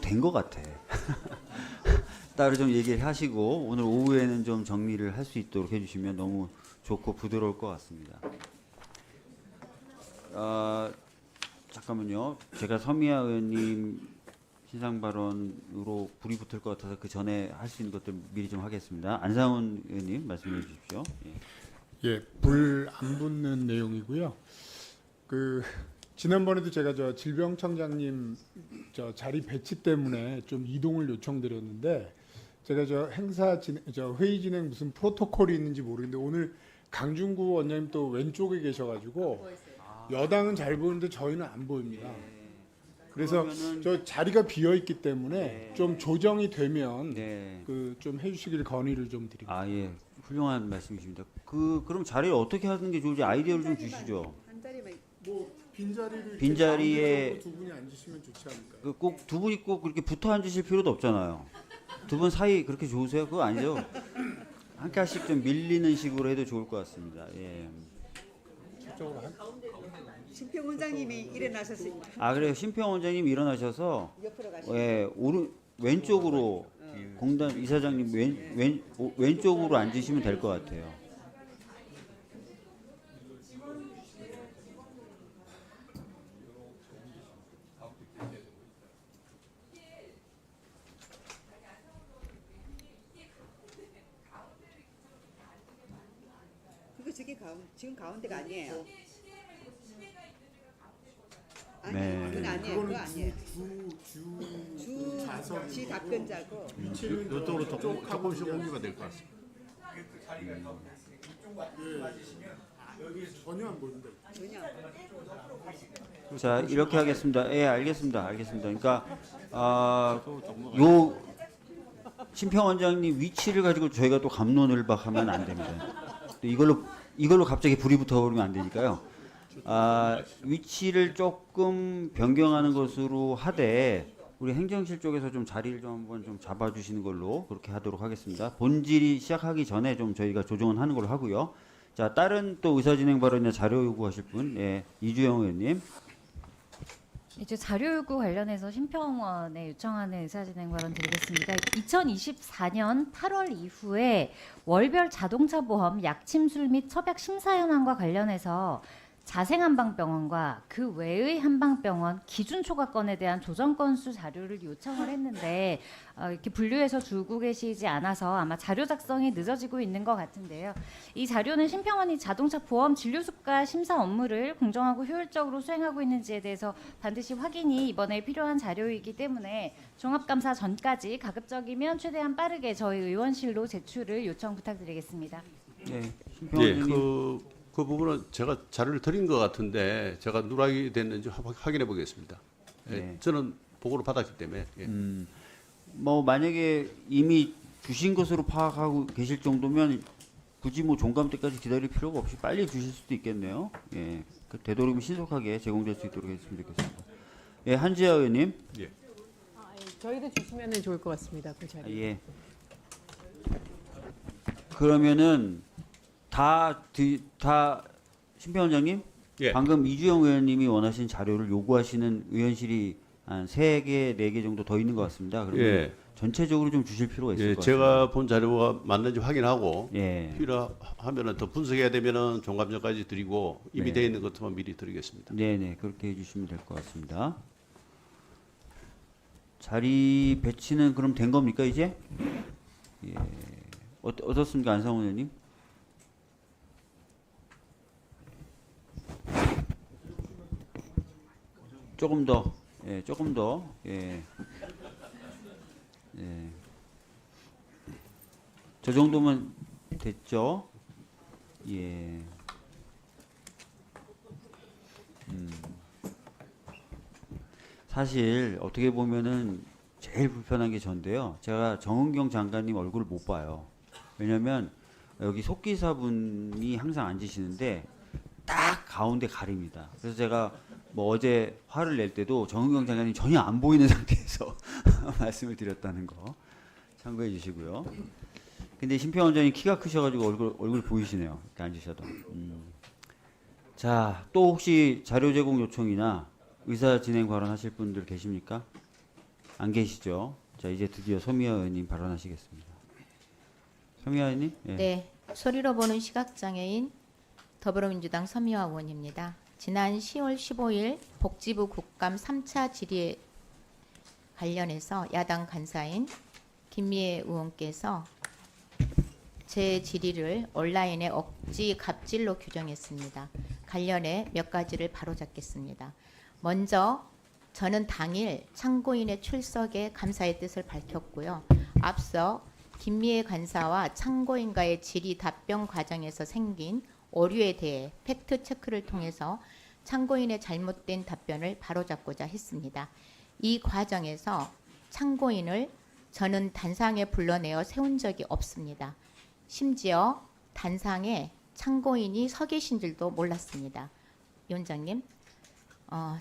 된 것 같아. 따로 좀 얘기를 하시고 오늘 오후에는 좀 정리를 할 수 있도록 해주시면 너무 좋고 부드러울 것 같습니다. 잠깐만요. 제가 서미아 의원님 신상 발언으로 불이 붙을 것 같아서 그 전에 할 수 있는 것들 미리 좀 하겠습니다. 안상훈 의원님 말씀해 주십시오. 예, 불 안 붙는 내용이고요. 지난번에도 제가 저 질병청장님 저 자리 배치 때문에 좀 이동을 요청드렸는데 제가 저 회의 진행 무슨 프로토콜이 있는지 모르겠는데 오늘 강준구 원장님 또 왼쪽에 계셔가지고 여당은 잘 보이는데 저희는 안 보입니다. 그래서 저 자리가 비어 있기 때문에 좀 조정이 되면 좀 해주시길 건의를 좀 드립니다. 아 예, 훌륭한 말씀이십니다. 그럼 자리를 어떻게 하는 게 좋을지 아이디어를 좀 주시죠. 한 자리만 뭐 빈자리를 빈자리에 두 분이 앉으시면 좋지 않을까요? 꼭 두 분이 꼭 그렇게 붙어 앉으실 필요도 없잖아요. 두 분 사이 그렇게 좋으세요? 그거 아니죠? 한 칸씩 좀 밀리는 식으로 해도 좋을 것 같습니다. 예. 심평 원장님이 일어나셨습니다. 아 그래요. 심평 원장님 일어나셔서 옆으로 가시죠. 예, 왼쪽으로 공단 이사장님 왼쪽으로 앉으시면 될 것 같아요. 그거 지금 가운데가 아니에요. 아니, 네. 그건 아니에요. 그거 아니에요. 좌석 지 답변자고. 이쪽으로 조금씩 옮겨가 될 것 같습니다. 여기 전혀 안 보인다. 전혀. 자 이렇게 하겠습니다. 예, 알겠습니다. 그러니까 요 심평 원장님 위치를 가지고 저희가 또 갑론을박하면 안 됩니다. 또 이걸로 갑자기 불이 붙어버리면 안 되니까요. 위치를 조금 변경하는 것으로 하되 우리 행정실 쪽에서 좀 자리를 좀 한번 좀 잡아주시는 걸로 그렇게 하도록 하겠습니다. 본질이 시작하기 전에 좀 저희가 조정은 하는 걸로 하고요. 자 다른 또 의사진행 발언이나 자료 요구하실 분, 예, 이주영 의원님. 이제 자료 요구 관련해서 심평원에 요청하는 의사진행 발언 드리겠습니다. 2024년 8월 이후에 월별 자동차 보험 약침술 및 처약 심사 현황과 관련해서 자생한방병원과 그 외의 한방병원 기준 초과건에 대한 조정 건수 자료를 요청을 했는데 이렇게 분류해서 주고 계시지 않아서 아마 자료 작성이 늦어지고 있는 것 같은데요. 이 자료는 심평원이 자동차 보험 진료수가 심사 업무를 공정하고 효율적으로 수행하고 있는지에 대해서 반드시 확인이 이번에 필요한 자료이기 때문에 종합감사 전까지 가급적이면 최대한 빠르게 저희 의원실로 제출을 요청 부탁드리겠습니다. 네, 심평 예, 원장님. 그 부분은 제가 자료를 드린 것 같은데 제가 누락이 됐는지 확인해 보겠습니다. 예, 네. 저는 보고를 받았기 때문에. 예. 뭐 만약에 이미 주신 것으로 파악하고 계실 정도면 굳이 뭐 종감 때까지 기다릴 필요가 없이 빨리 주실 수도 있겠네요. 예, 되도록이면 신속하게 제공될 수 있도록 했으면 좋겠습니다. 예, 한지아 의원님. 예. 예. 저희도 주시면 좋을 것 같습니다. 그 자리. 예. 그러면은 다 심평 원장님, 예. 방금 이주영 의원님이 원하신 자료를 요구하시는 의원실이 한 3개, 4개 정도 더 있는 것 같습니다. 그러면 예. 전체적으로 좀 주실 필요가 있을 예, 것 같습니다. 제가 본 자료가 맞는지 확인하고 예. 필요하면은 더 분석해야 되면은 종감전까지 드리고 이미 네. 되어 있는 것만 미리 드리겠습니다. 네네, 그렇게 해주시면 될 것 같습니다. 자리 배치는 그럼 된 겁니까 이제? 예. 어떻습니까 안상훈 의원님? 조금 더, 예, 조금 더, 예, 예. 저 정도면 됐죠? 예. 사실 어떻게 보면은 제일 불편한 게 전데요. 제가 정은경 장관님 얼굴을 못 봐요. 왜냐면 여기 속기사분이 항상 앉으시는데 딱 가운데 가립니다. 그래서 제가 뭐 어제 화를 낼 때도 정은경 장관님 전혀 안 보이는 상태에서 말씀을 드렸다는 거 참고해 주시고요. 근데 심평 원장님 키가 크셔가지고 얼굴 보이시네요. 이렇게 앉으셔도. 자, 또 혹시 자료 제공 요청이나 의사 진행 발언하실 분들 계십니까? 안 계시죠? 자, 이제 드디어 서미화 의원님 발언하시겠습니다. 서미화 의원님? 예. 네, 소리로 보는 시각장애인 더불어민주당 서미화 의원입니다. 지난 10월 15일 복지부 국감 3차 질의에 관련해서 야당 간사인 김미애 의원께서 제 질의를 온라인에 억지 갑질로 규정했습니다. 관련해 몇 가지를 바로잡겠습니다. 먼저 저는 당일 참고인의 출석에 감사의 뜻을 밝혔고요. 앞서 김미애 간사와 참고인과의 질의 답변 과정에서 생긴 오류에 대해 팩트 체크를 통해서 참고인의 잘못된 답변을 바로잡고자 했습니다. 이 과정에서 참고인을 저는 단상에 불러내어 세운 적이 없습니다. 심지어 단상에 참고인이 서 계신 줄도 몰랐습니다. 위원장님,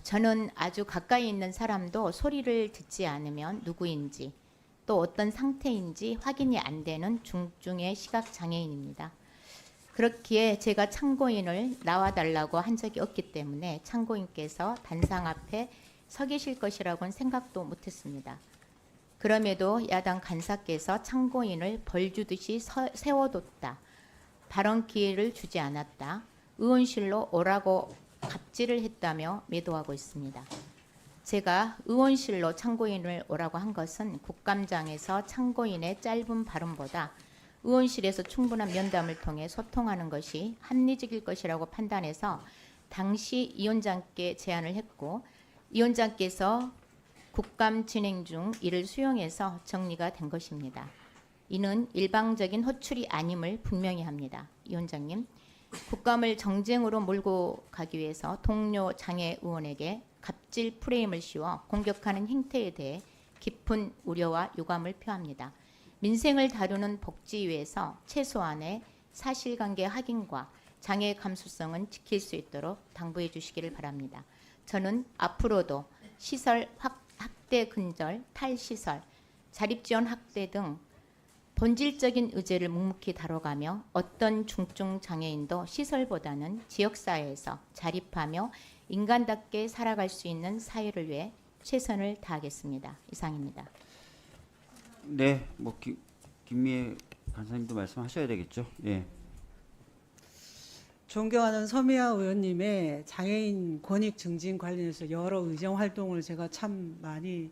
저는 아주 가까이 있는 사람도 소리를 듣지 않으면 누구인지 또 어떤 상태인지 확인이 안 되는 중증의 시각장애인입니다. 그렇기에 제가 참고인을 나와달라고 한 적이 없기 때문에 참고인께서 단상 앞에 서 계실 것이라고는 생각도 못했습니다. 그럼에도 야당 간사께서 참고인을 벌주듯이 세워뒀다. 발언 기회를 주지 않았다. 의원실로 오라고 갑질을 했다며 매도하고 있습니다. 제가 의원실로 참고인을 오라고 한 것은 국감장에서 참고인의 짧은 발언보다 의원실에서 충분한 면담을 통해 소통하는 것이 합리적일 것이라고 판단해서 당시 위원장께 제안을 했고 위원장께서 국감 진행 중 이를 수용해서 정리가 된 것입니다. 이는 일방적인 호출이 아님을 분명히 합니다. 위원장님, 국감을 정쟁으로 몰고 가기 위해서 동료 장애 의원에게 갑질 프레임을 씌워 공격하는 행태에 대해 깊은 우려와 유감을 표합니다. 민생을 다루는 복지위에서 최소한의 사실관계 확인과 장애 감수성은 지킬 수 있도록 당부해 주시기를 바랍니다. 저는 앞으로도 시설 학대 근절, 탈시설, 자립지원 학대 등 본질적인 의제를 묵묵히 다뤄가며 어떤 중증 장애인도 시설보다는 지역사회에서 자립하며 인간답게 살아갈 수 있는 사회를 위해 최선을 다하겠습니다. 이상입니다. 네, 뭐 김미애 간사님도 말씀하셔야 되겠죠. 예. 존경하는 서미화 의원님의 장애인 권익 증진 관련해서 여러 의정 활동을 제가 참 많이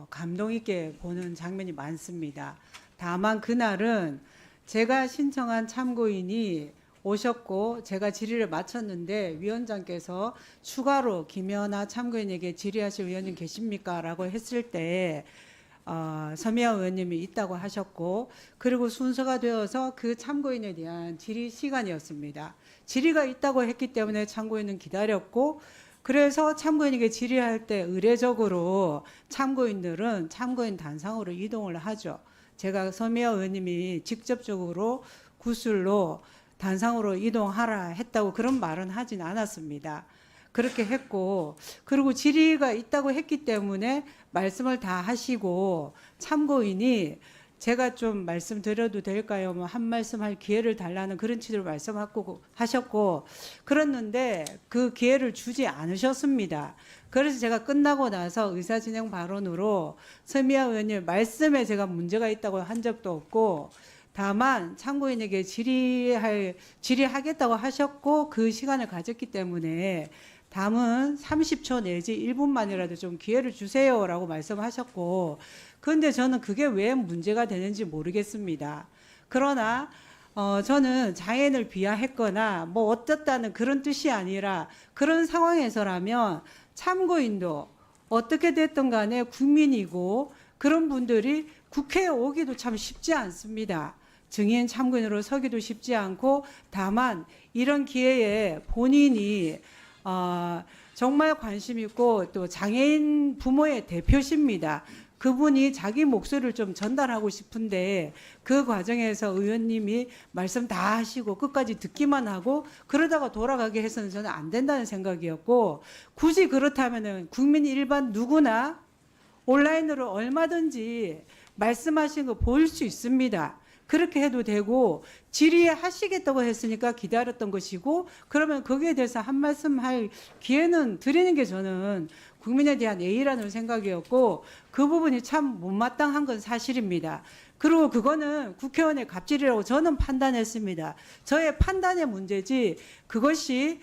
감동 있게 보는 장면이 많습니다. 다만 그날은 제가 신청한 참고인이 오셨고 제가 질의를 마쳤는데 위원장께서 추가로 김연아 참고인에게 질의하실 의원님 계십니까? 라고 했을 때 서미화 의원님이 있다고 하셨고 그리고 순서가 되어서 그 참고인에 대한 질의 시간이었습니다. 질의가 있다고 했기 때문에 참고인은 기다렸고 그래서 참고인에게 질의할 때 의례적으로 참고인들은 참고인 단상으로 이동을 하죠. 제가 서미화 의원님이 직접적으로 구술로 단상으로 이동하라 했다고 그런 말은 하진 않았습니다. 그렇게 했고 그리고 질의가 있다고 했기 때문에 말씀을 다 하시고 참고인이 제가 좀 말씀드려도 될까요? 뭐 한 말씀 할 기회를 달라는 그런 취지로 말씀하셨고 그랬는데 그 기회를 주지 않으셨습니다. 그래서 제가 끝나고 나서 의사진행 발언으로 서미화 의원님 말씀에 제가 문제가 있다고 한 적도 없고 다만 참고인에게 질의하겠다고 하셨고 그 시간을 가졌기 때문에 담은 30초 내지 1분만이라도 좀 기회를 주세요라고 말씀하셨고 그런데 저는 그게 왜 문제가 되는지 모르겠습니다. 그러나 저는 장애인을 비하했거나 뭐 어떻다는 그런 뜻이 아니라 그런 상황에서라면 참고인도 어떻게 됐든 간에 국민이고 그런 분들이 국회에 오기도 참 쉽지 않습니다. 증인 참고인으로 서기도 쉽지 않고 다만 이런 기회에 본인이 정말 관심 있고 또 장애인 부모의 대표십니다. 그분이 자기 목소리를 좀 전달하고 싶은데 그 과정에서 의원님이 말씀 다 하시고 끝까지 듣기만 하고 그러다가 돌아가게 해서는 저는 안 된다는 생각이었고 굳이 그렇다면은 국민 일반 누구나 온라인으로 얼마든지 말씀하신 거 보일 수 있습니다. 그렇게 해도 되고 질의하시겠다고 했으니까 기다렸던 것이고 그러면 거기에 대해서 한 말씀 할 기회는 드리는 게 저는 국민에 대한 예의라는 생각이었고 그 부분이 참 못마땅한 건 사실입니다. 그리고 그거는 국회의원의 갑질이라고 저는 판단했습니다. 저의 판단의 문제지 그것이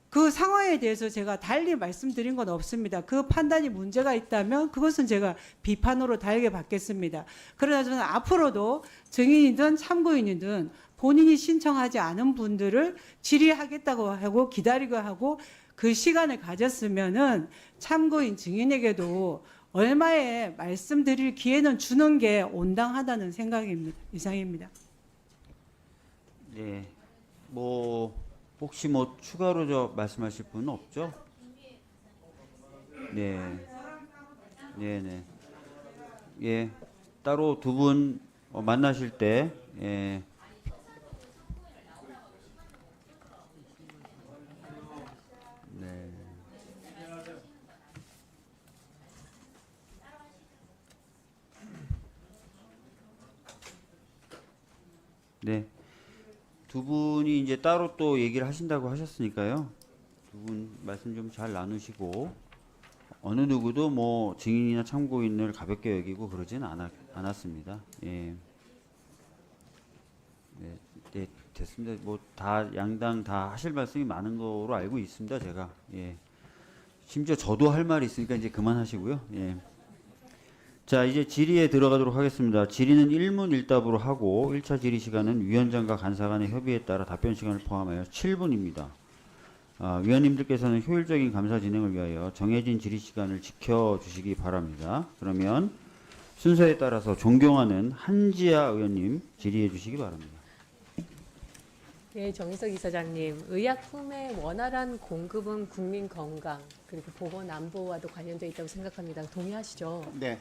그 상황에 대해서 제가 달리 말씀드린 건 없습니다. 그 판단이 문제가 있다면 그것은 제가 비판으로 달게 받겠습니다. 그러나 저는 앞으로도 증인이든 참고인이든 본인이 신청하지 않은 분들을 질의하겠다고 하고 기다리고 하고 그 시간을 가졌으면은 참고인 증인에게도 얼마에 말씀드릴 기회는 주는 게 온당하다는 생각입니다. 이상입니다. 네. 혹시 추가로 말씀하실 분은 없죠? 네. 네. 예. 따로 두 분 만나실 때 예. 네. 네. 두 분이 이제 따로 또 얘기를 하신다고 하셨으니까요. 두 분 말씀 좀 잘 나누시고 어느 누구도 증인이나 참고인을 가볍게 여기고 그러진 않았습니다. 예. 네, 됐습니다. 다 양당 다 하실 말씀이 많은 거로 알고 있습니다. 제가 예. 심지어 저도 할 말이 있으니까 이제 그만하시고요. 예. 자, 이제 질의에 들어가도록 하겠습니다. 질의는 1문 1답으로 하고 1차 질의 시간은 위원장과 간사 간의 협의에 따라 답변 시간을 포함하여 7분입니다. 위원님들께서는 효율적인 감사 진행을 위하여 정해진 질의 시간을 지켜주시기 바랍니다. 그러면 순서에 따라서 존경하는 한지아 의원님 질의해 주시기 바랍니다. 네, 정희석 이사장님, 의약품의 원활한 공급은 국민 건강 그리고 보건 안보와도 관련되어 있다고 생각합니다. 동의하시죠? 네.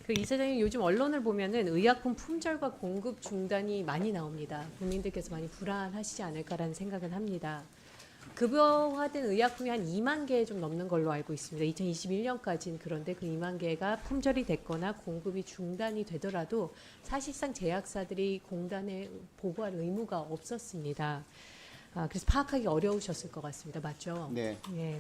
그 이사장님 요즘 언론을 보면은 의약품 품절과 공급 중단이 많이 나옵니다. 국민들께서 많이 불안하시지 않을까라는 생각은 합니다. 급여화된 의약품이 한 2만 개 좀 넘는 걸로 알고 있습니다. 2021년까지는 그런데 그 2만 개가 품절이 됐거나 공급이 중단이 되더라도 사실상 제약사들이 공단에 보고할 의무가 없었습니다. 그래서 파악하기 어려우셨을 것 같습니다. 맞죠? 네. 예.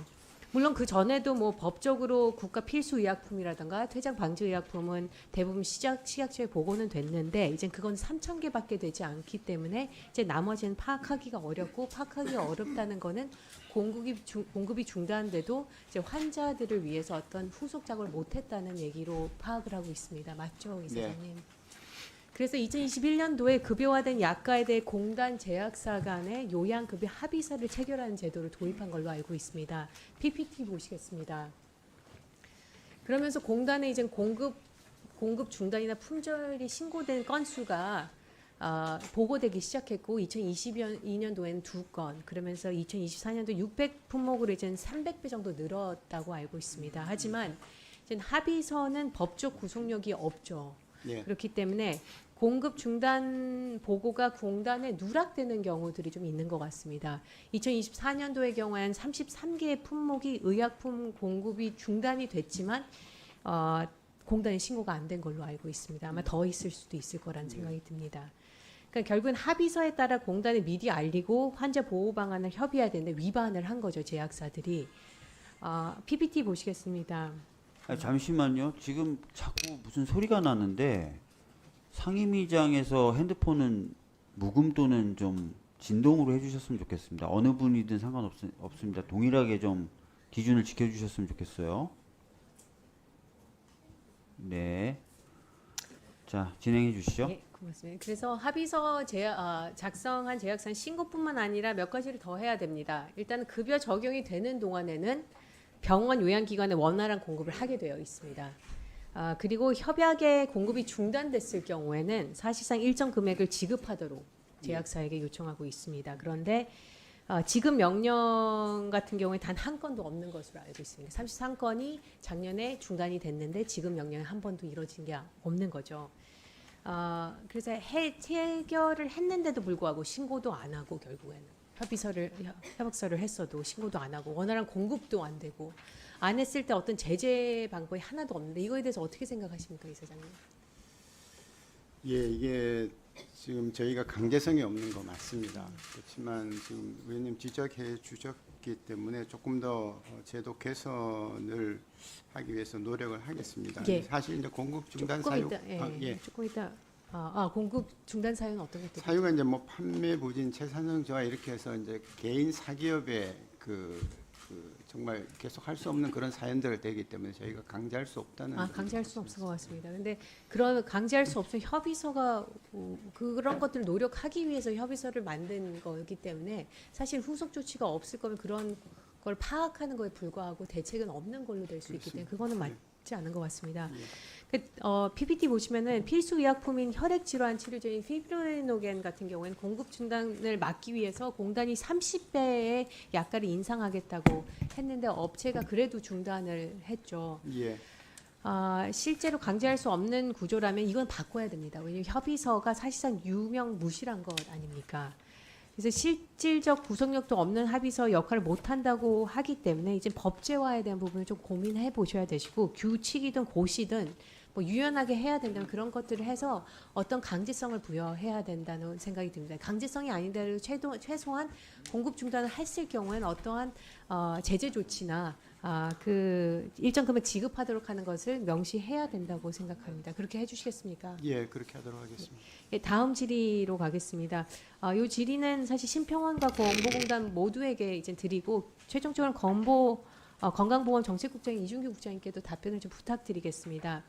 물론 그 전에도 법적으로 국가 필수 의약품이라든가 퇴장 방지 의약품은 대부분 식약처에 보고는 됐는데 이제 그건 3,000개밖에 되지 않기 때문에 이제 나머지는 파악하기가 어렵고 파악하기 어렵다는 거는 공급이 중단돼도 이제 환자들을 위해서 어떤 후속 작업을 못했다는 얘기로 파악을 하고 있습니다. 맞죠, 이사장님? 네. 그래서 2021년도에 급여화된 약가에 대해 공단 제약사 간의 요양급여 합의서를 체결하는 제도를 도입한 걸로 알고 있습니다. PPT 보시겠습니다. 그러면서 공단에 이제 공급 중단이나 품절이 신고된 건수가 보고되기 시작했고 2022년도에는 2건, 그러면서 2024년도 600 품목으로 이제 300배 정도 늘었다고 알고 있습니다. 하지만 이제 합의서는 법적 구속력이 없죠. 네. 그렇기 때문에 공급 중단 보고가 공단에 누락되는 경우들이 좀 있는 것 같습니다. 2024년도의 경우에는 33개의 품목이 의약품 공급이 중단이 됐지만 공단에 신고가 안 된 걸로 알고 있습니다. 아마 더 있을 수도 있을 거라는 생각이 듭니다. 그러니까 결국은 합의서에 따라 공단에 미리 알리고 환자 보호 방안을 협의해야 되는데 위반을 한 거죠, 제약사들이. PPT 보시겠습니다. 잠시만요. 지금 자꾸 무슨 소리가 나는데 상임위장에서 핸드폰은 묵음 또는 좀 진동으로 해주셨으면 좋겠습니다. 어느 분이든 상관없습니다. 동일하게 좀 기준을 지켜주셨으면 좋겠어요. 네. 자, 진행해 주시죠. 네, 고맙습니다. 그래서 합의서 작성한 제약사는 신고뿐만 아니라 몇 가지를 더 해야 됩니다. 일단 급여 적용이 되는 동안에는 병원 요양기관에 원활한 공급을 하게 되어 있습니다. 그리고 협약의 공급이 중단됐을 경우에는 사실상 일정 금액을 지급하도록 제약사에게 요청하고 있습니다. 그런데 지급 명령 같은 경우에 단 한 건도 없는 것으로 알고 있습니다. 33건이 작년에 중단이 됐는데 지급 명령이 한 번도 이루어진 게 없는 거죠. 그래서 체결을 했는데도 불구하고 신고도 안 하고 결국에는 협약서를 했어도 신고도 안 하고 원활한 공급도 안 되고 안 했을 때 어떤 제재 방법이 하나도 없는데 이거에 대해서 어떻게 생각하십니까, 이사장님? 예, 이게 지금 저희가 강제성이 없는 거 맞습니다. 그렇지만 지금 의원님 지적해 주셨기 때문에 조금 더 제도 개선을 하기 위해서 노력을 하겠습니다. 예. 사실 이제 공급 중단 조금 사유, 이따, 예, 예. 조금 이따 공급 중단 사유는 어떤 것들? 사유가 이제 뭐 판매 부진, 채산성 저하 이렇게 해서 이제 개인 사기업의 그 정말 계속 할 수 없는 그런 사연들을 되기 때문에 저희가 강제할 수 없다는. 강제할 수는 없을 것 같습니다. 근데 그런 강제할 수 없으면 협의서가 그런 것들을 노력하기 위해서 협의서를 만든 거기 때문에 사실 후속 조치가 없을 거면 그런 걸 파악하는 거에 불과하고 대책은 없는 걸로 될 수 있기 때문에 그거는 맞지 않은 것 같습니다. PPT 보시면은 필수 의약품인 혈액 질환 치료제인 피브리노겐 같은 경우에는 공급 중단을 막기 위해서 공단이 30배의 약가를 인상하겠다고 했는데 업체가 그래도 중단을 했죠. 예. 실제로 강제할 수 없는 구조라면 이건 바꿔야 됩니다. 왜냐하면 협의서가 사실상 유명무실한 것 아닙니까? 그래서 실질적 구속력도 없는 합의서 역할을 못한다고 하기 때문에 이제 법제화에 대한 부분을 좀 고민해 보셔야 되시고 규칙이든 고시든 뭐 유연하게 해야 된다면 그런 것들을 해서 어떤 강제성을 부여해야 된다는 생각이 듭니다. 강제성이 아니더라도 최소한 공급 중단을 했을 경우에는 어떠한 제재 조치나 그 일정 금액 지급하도록 하는 것을 명시해야 된다고 생각합니다. 그렇게 해주시겠습니까? 예, 그렇게 하도록 하겠습니다. 예, 다음 질의로 가겠습니다. 이 질의는 사실 심평원과 건보공단 모두에게 이제 드리고 최종적으로 건강보건 정책국장인 이준규 국장님께도 답변을 좀 부탁드리겠습니다.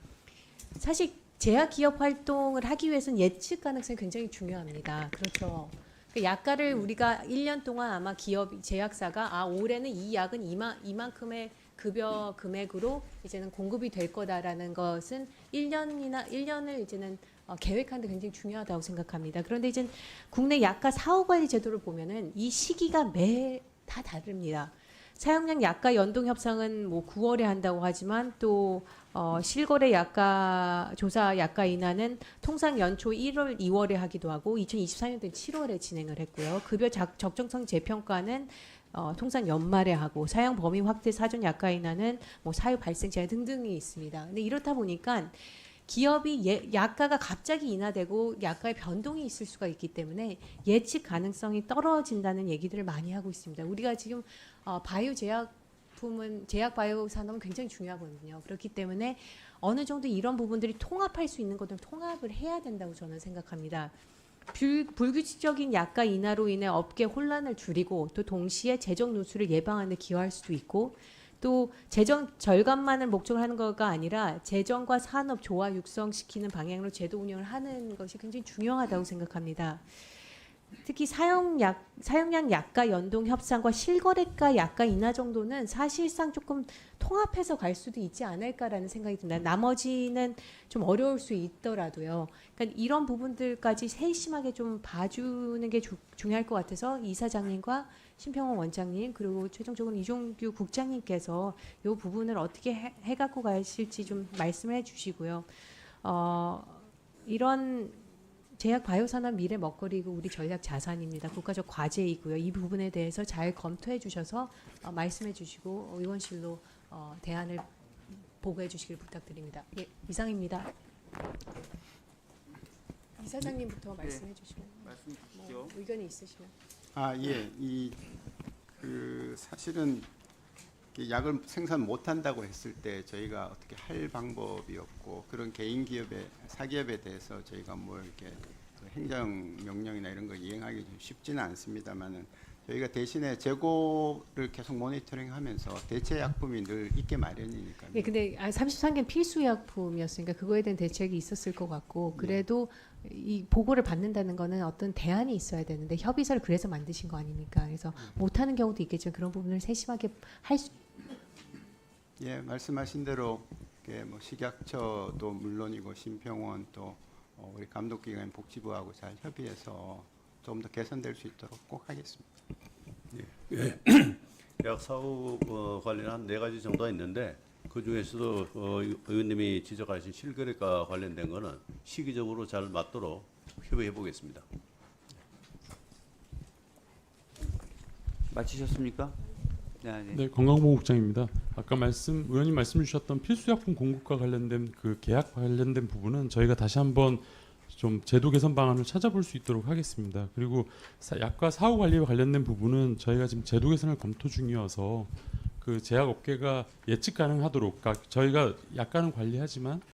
사실 제약 기업 활동을 하기 위해서는 예측 가능성이 굉장히 중요합니다. 그렇죠. 그 약가를 우리가 1년 동안 아마 기업 제약사가 올해는 이 약은 이만큼의 급여 금액으로 이제는 공급이 될 거다라는 것은 1년을 이제는 계획하는 데 굉장히 중요하다고 생각합니다. 그런데 이제 국내 약가 사후 관리 제도를 보면은 이 시기가 다 다릅니다. 사용량 약가 연동 협상은 뭐 9월에 한다고 하지만 또 실거래 약가 조사 약가 인하는 통상 연초 1월, 2월에 하기도 하고 2024년도에 7월에 진행을 했고요. 급여 적정성 재평가는 통상 연말에 하고 사용 범위 확대 사전 약가 인하는 뭐 사유 발생 제한 등등이 있습니다. 근데 이렇다 보니까 기업이 약가가 갑자기 인하되고 약가의 변동이 있을 수가 있기 때문에 예측 가능성이 떨어진다는 얘기들을 많이 하고 있습니다. 우리가 지금 바이오 제약품은 제약 바이오 산업은 굉장히 중요하거든요. 그렇기 때문에 어느 정도 이런 부분들이 통합할 수 있는 것들 통합을 해야 된다고 저는 생각합니다. 불규칙적인 약가 인하로 인해 업계 혼란을 줄이고 또 동시에 재정 누수를 예방하는 데 기여할 수도 있고 또 재정 절감만을 목적으로 하는 것가 아니라 재정과 산업 조화 육성시키는 방향으로 제도 운영을 하는 것이 굉장히 중요하다고 생각합니다. 특히 사용량 약가 연동 협상과 실거래가 약가 인하 정도는 사실상 조금 통합해서 갈 수도 있지 않을까라는 생각이 듭니다. 나머지는 좀 어려울 수 있더라도요. 그러니까 이런 부분들까지 세심하게 좀 봐주는 게 중요할 것 같아서 이사장님과 심평원 원장님 그리고 최종적으로 이종규 국장님께서 이 부분을 어떻게 해갖고 가실지 좀 말씀해 주시고요. 이런 제약 바이오 산업 미래 먹거리고 우리 전략 자산입니다. 국가적 과제이고요. 이 부분에 대해서 잘 검토해 주셔서 말씀해 주시고 의원실로 대안을 보고해 주시길 부탁드립니다. 예, 이상입니다. 이사장님부터 말씀해 주시면 말씀 뭐 주시죠. 의견이 있으시면. 예, 사실은 약을 생산 못한다고 했을 때 저희가 어떻게 할 방법이 없고 그런 개인 기업의 사기업에 대해서 저희가 뭐 이렇게 행정 명령이나 이런 거 이행하기 좀 쉽지는 않습니다만은 저희가 대신에 재고를 계속 모니터링하면서 대체 약품이 늘 있게 마련이니까요. 예, 근데 33개는 필수 약품이었으니까 그거에 대한 대책이 있었을 것 같고 그래도 이 보고를 받는다는 거는 어떤 대안이 있어야 되는데 협의서를 그래서 만드신 거 아닙니까? 그래서 못하는 경우도 있겠지만 그런 부분을 세심하게 할 수. 예, 말씀하신 대로 뭐 식약처도 물론이고 심평원 또 우리 감독기관 복지부하고 잘 협의해서 좀 더 개선될 수 있도록 꼭 하겠습니다. 예. 약 사후 관련한 4가지 정도가 있는데 그 중에서도 의원님이 지적하신 실거래가 관련된 거는 시기적으로 잘 맞도록 협의해 보겠습니다. 마치셨습니까? 네, 건강보건국장입니다. 아까 의원님 말씀 주셨던 필수약품 공급과 관련된 그 계약 관련된 부분은 저희가 다시 한번 좀 제도 개선 방안을 찾아볼 수 있도록 하겠습니다. 그리고 약과 사후 관리와 관련된 부분은 저희가 지금 제도 개선을 검토 중이어서 그 제약업계가 예측 가능하도록, 그러니까 저희가 약관은 관리하지만